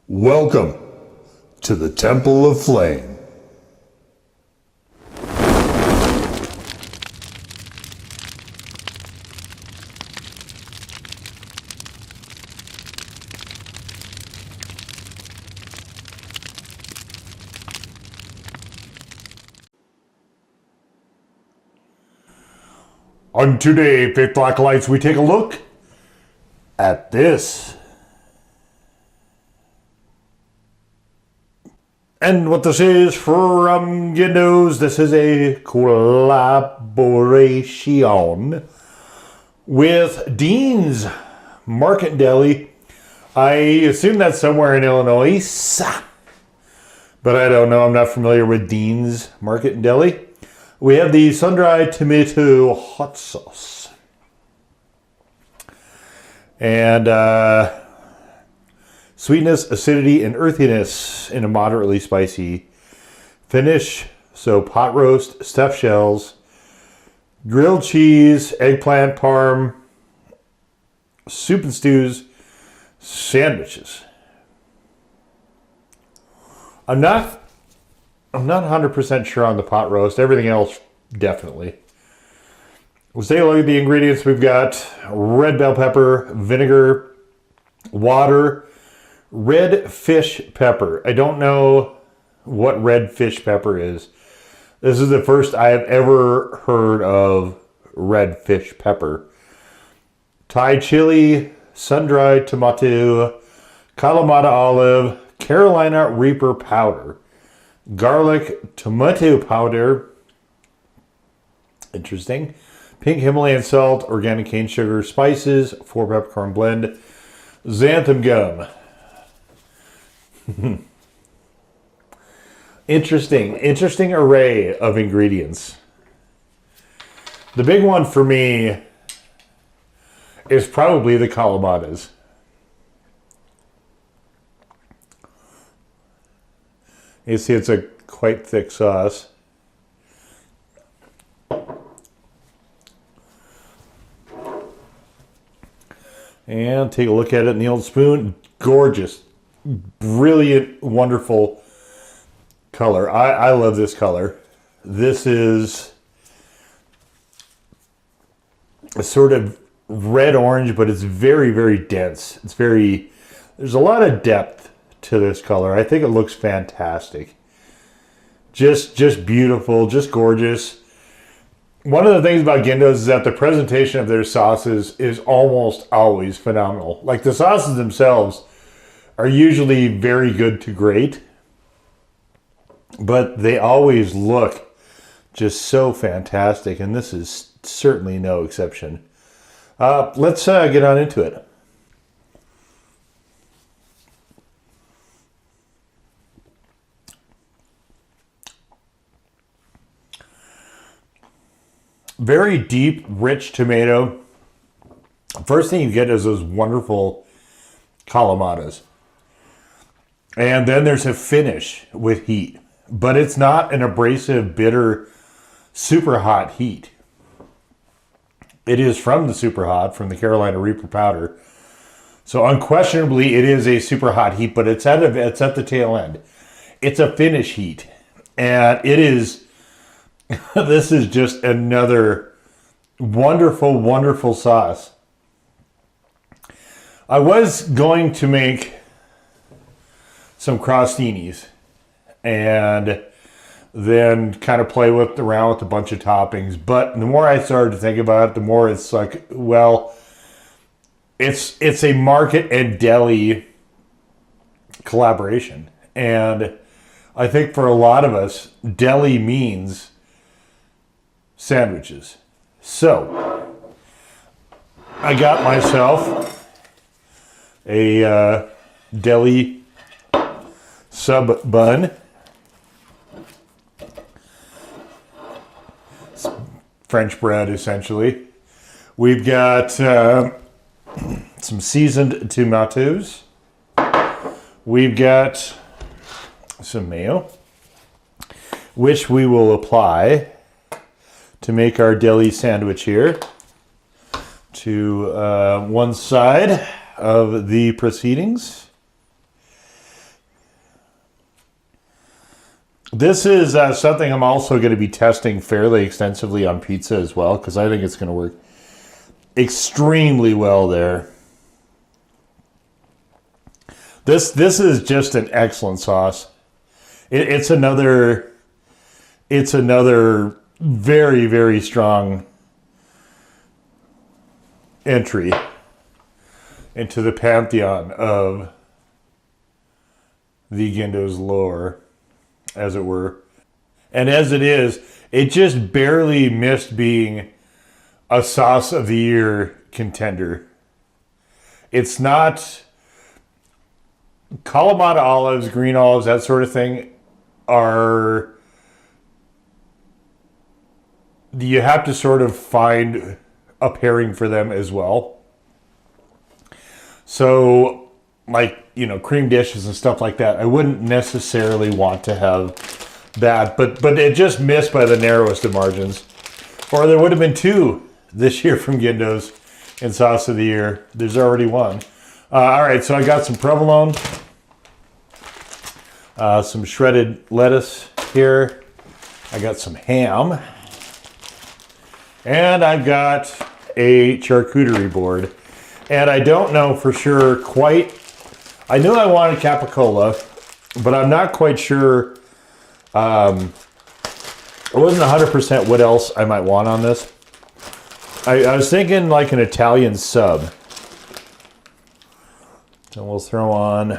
Welcome to the Temple of Flame. On today, Faith Black Lights, we take a look at this. And what this is from Gindos, this is a collaboration with Deane's Market Deli. I assume that's somewhere in Illinois, but I don't know. I'm not familiar with Deane's Market Deli. We have the sun-dried tomato hot sauce. And sweetness, acidity, and earthiness in a moderately spicy finish. So pot roast, stuffed shells, grilled cheese, eggplant parm, soup and stews, sandwiches. I'm not 100% sure on the pot roast. Everything else, definitely. Let's take a look at the ingredients. We've got red bell pepper, vinegar, water, red fish pepper. I don't know what red fish pepper is. This is the first I have ever heard of red fish pepper. Thai chili, sun-dried tomato, Kalamata olive, Carolina Reaper powder, garlic tomato powder, interesting, pink Himalayan salt, organic cane sugar, spices, 4 peppercorn blend, xanthan gum. Interesting array of ingredients. The big one for me is probably the Kalamatas. You see it's a quite thick sauce. And take a look at it in the old spoon. Gorgeous. Brilliant, wonderful color. I love this color. This is a sort of red-orange, but it's very, very dense. There's a lot of depth to this color. I think it looks fantastic. Just beautiful, just gorgeous. One of the things about Gindos is that the presentation of their sauces is almost always phenomenal. Like the sauces themselves are usually very good to great, but they always look just so fantastic, and this is certainly no exception. Let's get on into it. Very deep, rich tomato. First thing you get is those wonderful Kalamatas. And then there's a finish with heat. But it's not an abrasive, bitter, super hot heat. It is from the super hot, from the Carolina Reaper powder. So unquestionably, it is a super hot heat, but it's at the tail end. It's a finish heat. And it is, this is just another wonderful, wonderful sauce. I was going to make some crostinis and then kind of play around with a bunch of toppings. But the more I started to think about it, the more it's like, well, it's a market and deli collaboration. And I think for a lot of us, deli means sandwiches. So I got myself a deli sub bun. It's French bread, essentially. We've got some seasoned tomatoes. We've got some mayo, which we will apply to make our deli sandwich here to one side of the proceedings. This is something I'm also going to be testing fairly extensively on pizza as well, because I think it's going to work extremely well there. This is just an excellent sauce. It's another very, very strong entry into the pantheon of the Gindos lore, as it were. And as it is, it just barely missed being a sauce of the year contender. It's not Kalamata olives, green olives, that sort of thing are, you have to sort of find a pairing for them as well. So, like, you know, cream dishes and stuff like that, I wouldn't necessarily want to have that, but it just missed by the narrowest of margins. Or there would have been two this year from Gindos in sauce of the year. There's already one. All right, so I got some provolone, some shredded lettuce here. I got some ham, and I've got a charcuterie board. And I don't know for sure quite. I knew I wanted capicola, but I'm not quite sure. I wasn't 100% what else I might want on this. I was thinking like an Italian sub. So we'll throw on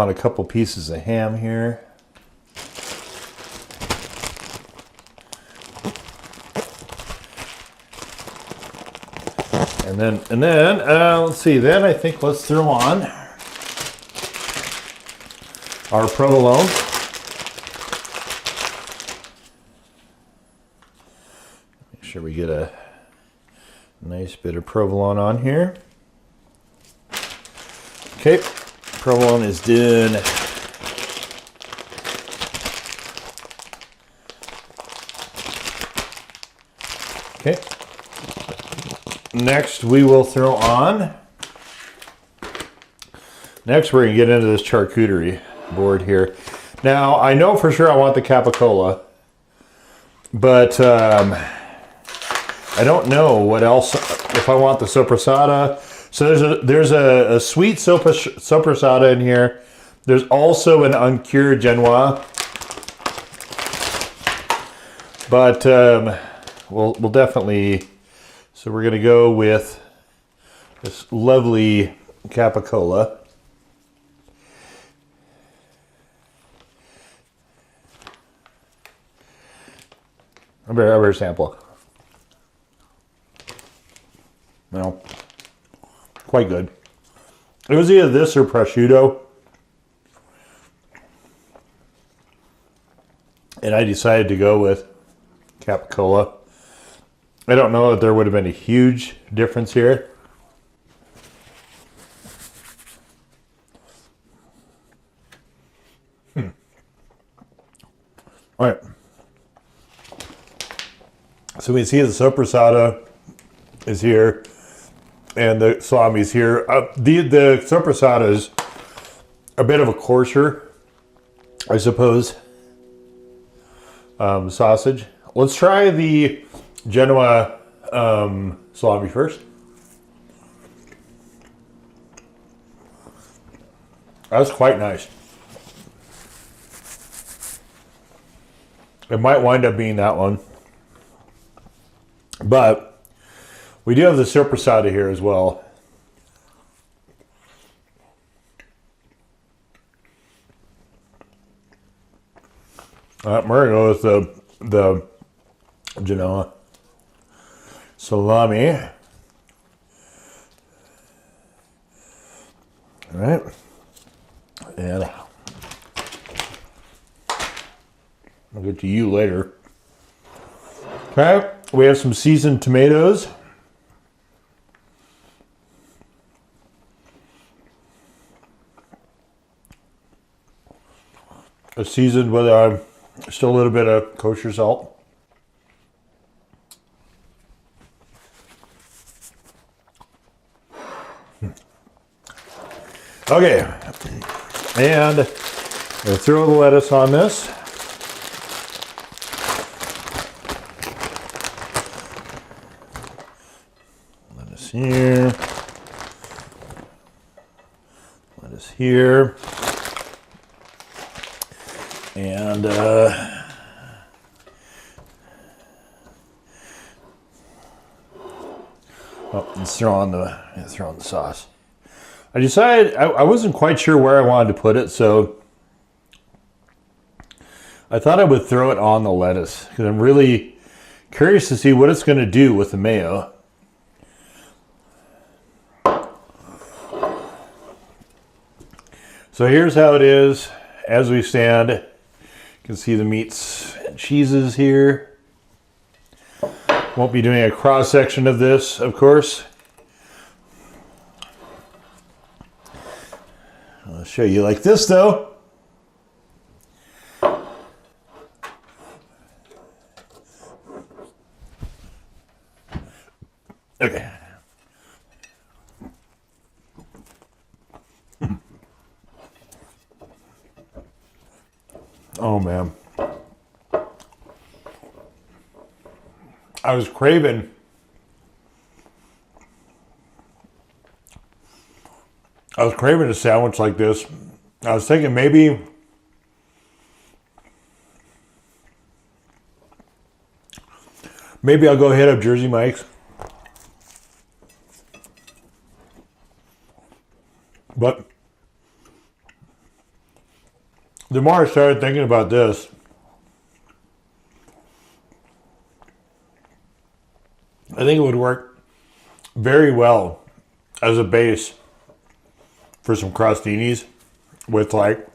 a couple pieces of ham here. And then let's see. Then I think let's throw on our provolone. Make sure we get a nice bit of provolone on here. Okay, provolone is done. Okay. Next, we will throw on. Next, we're going to get into this charcuterie board here. Now, I know for sure I want the capicola, but I don't know what else. If I want the sopressata, so there's a sweet sopressata in here. There's also an uncured Genoa, but we'll definitely. So we're going to go with this lovely capicola. I better sample. Well, quite good. It was either this or prosciutto. And I decided to go with capicola. I don't know if there would have been a huge difference here. All right. So we see the sopressata is here and the salami is here. The sopressata is a bit of a coarser, I suppose, sausage. Let's try the Genoa salami first. That's quite nice. It might wind up being that one. But we do have the sopressata here as well. We're going to go with the Genoa salami. All right. And I'll get to you later. Okay, we have some seasoned tomatoes. Seasoned with still a little bit of kosher salt. Okay, And I'm going to throw the lettuce on this. Lettuce here. Lettuce here. And let's throw on the sauce. I decided I wasn't quite sure where I wanted to put it, so I thought I would throw it on the lettuce because I'm really curious to see what it's going to do with the mayo. So here's how it is as we stand. You can see the meats and cheeses here. Won't be doing a cross section of this, of course. I'll show you like this though. Okay. Oh man. I was craving a sandwich like this. I was thinking maybe I'll go hit up Jersey Mike's. But the more I started thinking about this, I think it would work very well as a base for some crostinis with like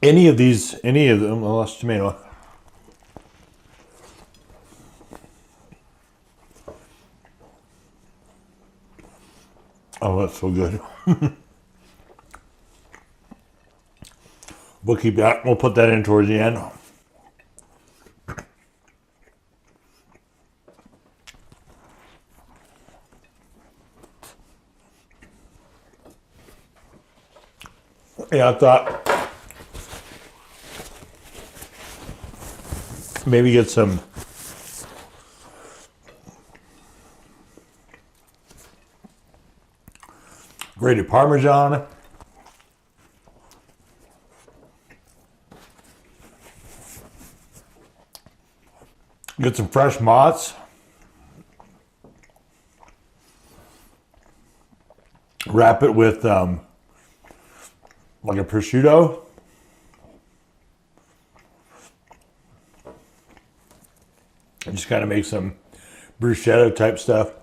any of them, well, that's tomato. Oh, that's so good. We'll keep that. We'll put that in towards the end. Yeah, I thought maybe get some grated Parmesan. Get some fresh mozz. Wrap it with like a prosciutto. And just kind of make some bruschetta type stuff.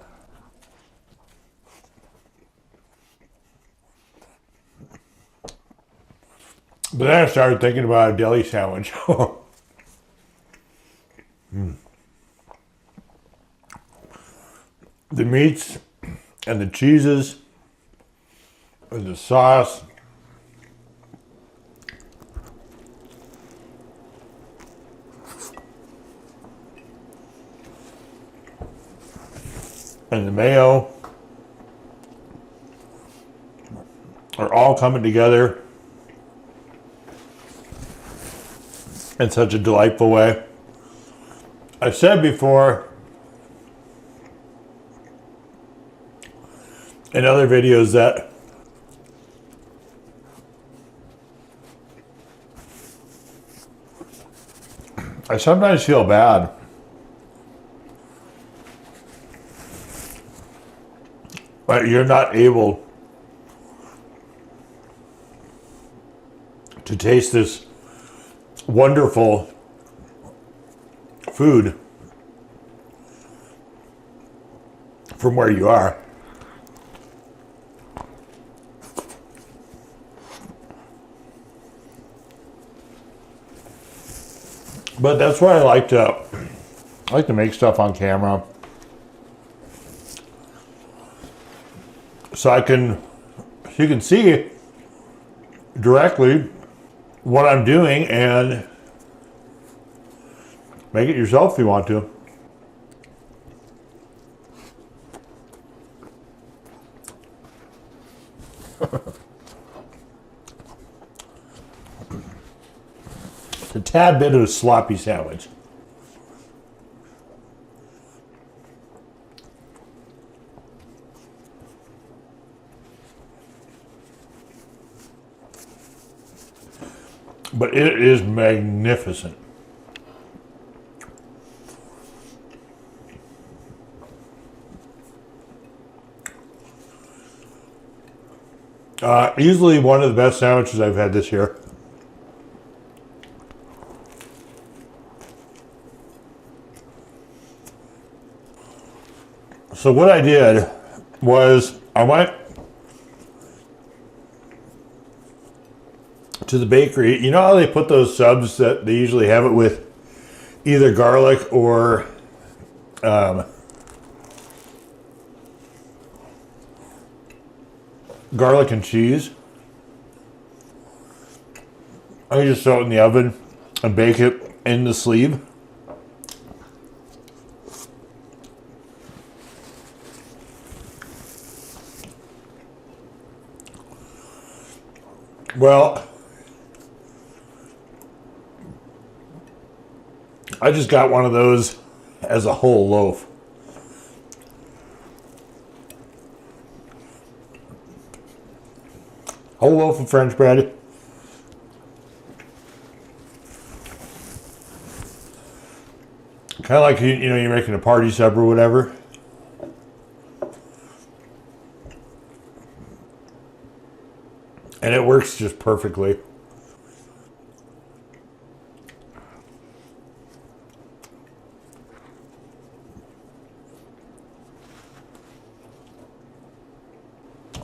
But then I started thinking about a deli sandwich. The meats and the cheeses and the sauce. And the mayo are all coming together in such a delightful way. I've said before in other videos that I sometimes feel bad but you're not able to taste this wonderful food from where you are. But that's why I like to make stuff on camera. So you can see directly what I'm doing and make it yourself if you want to. tad bit of a sloppy sandwich. But it is magnificent. Easily one of the best sandwiches I've had this year. So what I did was I went to the bakery. You know how they put those subs that they usually have it with either garlic or garlic and cheese? I just throw it in the oven and bake it in the sleeve. Well, I just got one of those as a whole loaf. Whole loaf of French bread. Kind of like, you know, you're making a party sub or whatever. And it works just perfectly.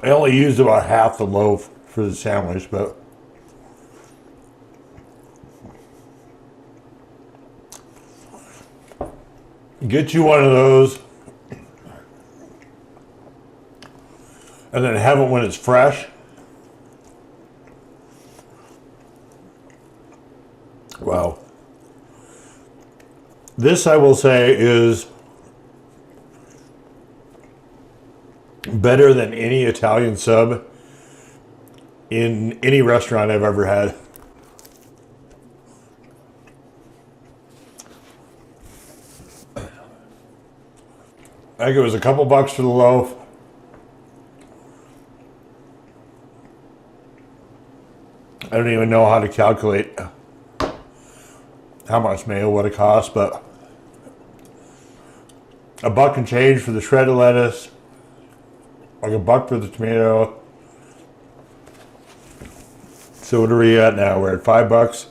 I only used about half the loaf for the sandwich, but get you one of those and then have it when it's fresh. Wow. This, I will say, is better than any Italian sub in any restaurant I've ever had. I think it was a couple bucks for the loaf. I don't even know how to calculate how much mayo would have cost, but a buck and change for the shredded lettuce, like a buck for the tomato. So what are we at now? We're at $5.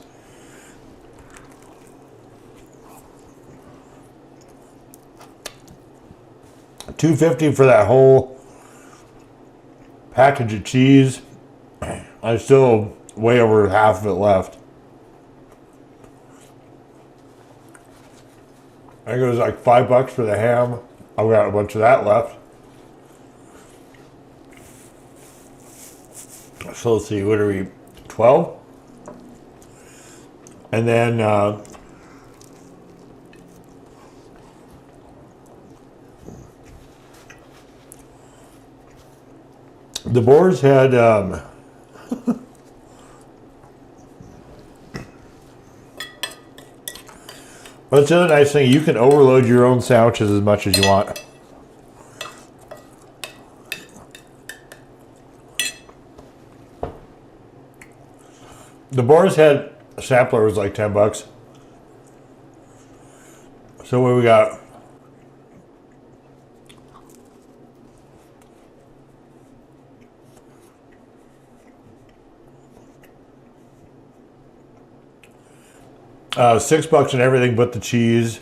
$2.50 for that whole package of cheese. I still way over half of it left. I think it was like $5 for the ham. I've got a bunch of that left. So let's see, what are we, 12? And then the boars had that's the other nice thing, you can overload your own sandwiches as much as you want. The boars had a sampler was like $10. So what we got? $6 and everything but the cheese.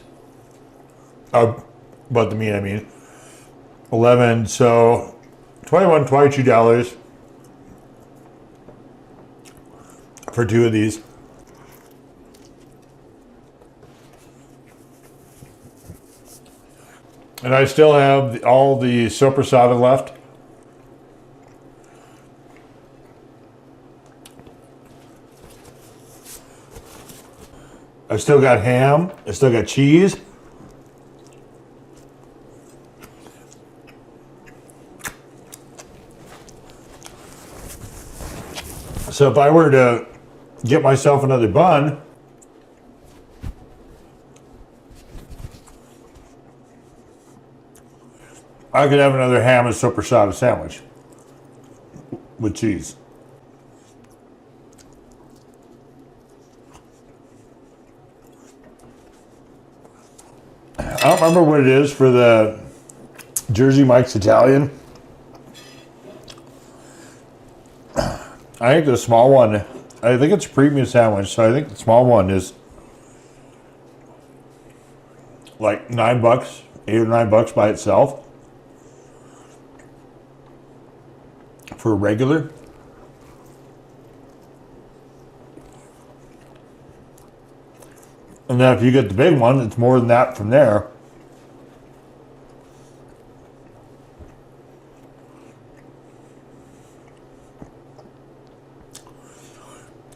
But the meat, I mean. 11, so $21, $22 for two of these. And I still have all the soppressata left. I still got ham. I still got cheese. So if I were to get myself another bun, I could have another ham and soppressata sandwich with cheese. I don't remember what it is for the Jersey Mike's Italian. I think the small one, I think it's a premium sandwich, so I think the small one is like $9, $8 or $9 by itself for a regular. And then if you get the big one, it's more than that from there.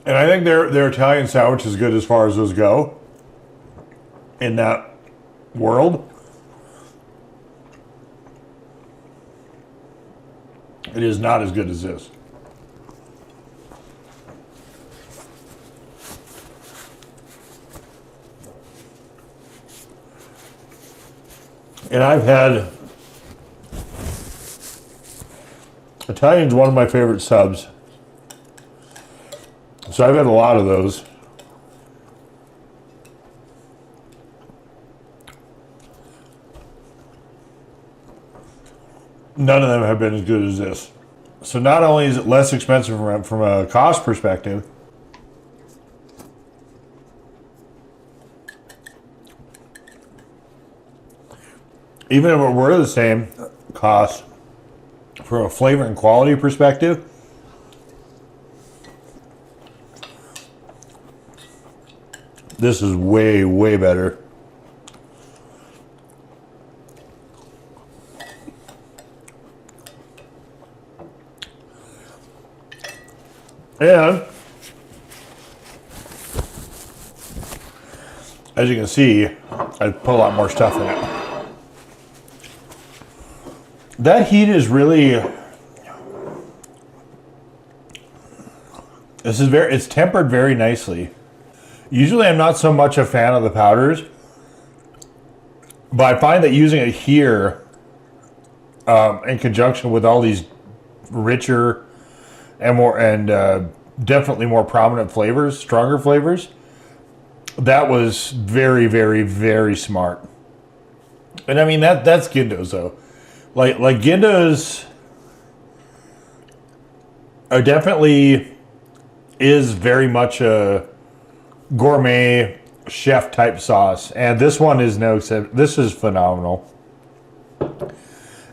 And I think their Italian sandwich is good as far as those go in that world. It is not as good as this. And I've had Italian's one of my favorite subs. So I've had a lot of those. None of them have been as good as this. So not only is it less expensive from a cost perspective, even if it were the same cost from a flavor and quality perspective, this is way, way better. And as you can see, I put a lot more stuff in it. That heat is really, it's tempered very nicely. Usually I'm not so much a fan of the powders, but I find that using it here in conjunction with all these richer and more definitely more prominent flavors, stronger flavors, that was very, very, very smart. And I mean that's Gindos though. Like Gindos are definitely is very much a gourmet chef type sauce, and this one is no exception. This is phenomenal.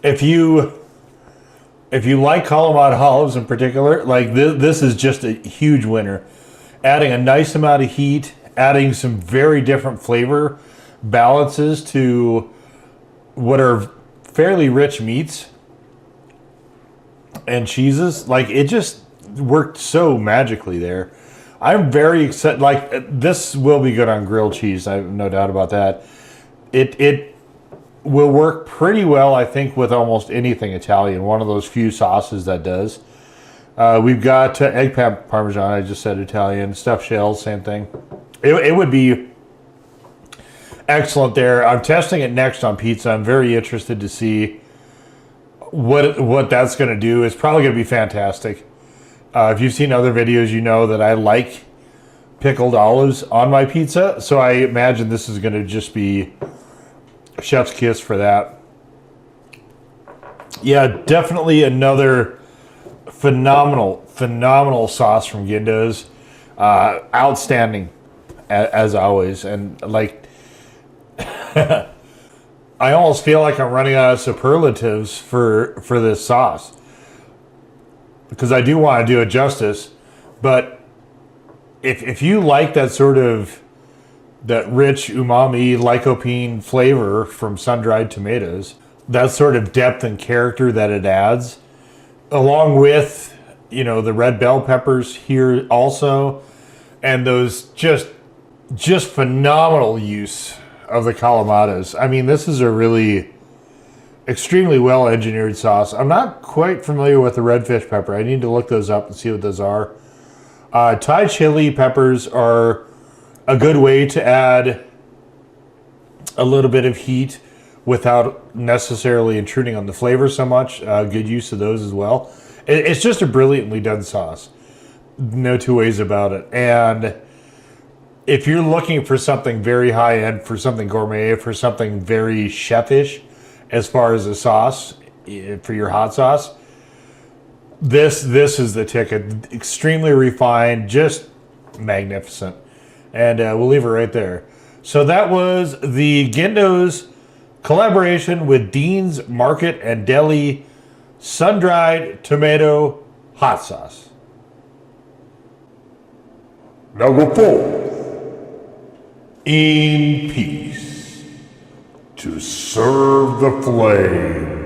If you like Kalamata olives in particular, like this is just a huge winner. Adding a nice amount of heat, adding some very different flavor balances to what are fairly rich meats and cheeses, like it just worked so magically there. I'm very excited. Like this will be good on grilled cheese. I have no doubt about that. It will work pretty well, I think, with almost anything Italian. One of those few sauces that does. We've got egg parmesan. I just said Italian. Stuffed shells, same thing. It would be excellent there. I'm testing it next on pizza. I'm very interested to see what that's going to do. It's probably going to be fantastic. If you've seen other videos, you know that I like pickled olives on my pizza. So I imagine this is going to just be chef's kiss for that. Yeah, definitely another phenomenal sauce from Gindos. Outstanding, as always. And like, I almost feel like I'm running out of superlatives for this sauce, because I do want to do it justice. But if you like that sort of that rich umami lycopene flavor from sun-dried tomatoes, that sort of depth and character that it adds, along with, you know, the red bell peppers here also, and those just phenomenal use of the Kalamatas. I mean, this is a really extremely well engineered sauce. I'm not quite familiar with the red fish pepper. I need to look those up and see what those are. Thai chili peppers are a good way to add a little bit of heat without necessarily intruding on the flavor so much. Good use of those as well. It's just a brilliantly done sauce. No two ways about it. And if you're looking for something very high end, for something gourmet, for something very chefish, as far as a sauce for your hot sauce, this is the ticket. Extremely refined, just magnificent. And we'll leave it right there. So that was the Gindos collaboration with Deane's Market and Deli sun-dried tomato hot sauce. Now go forth in peace to serve the flame.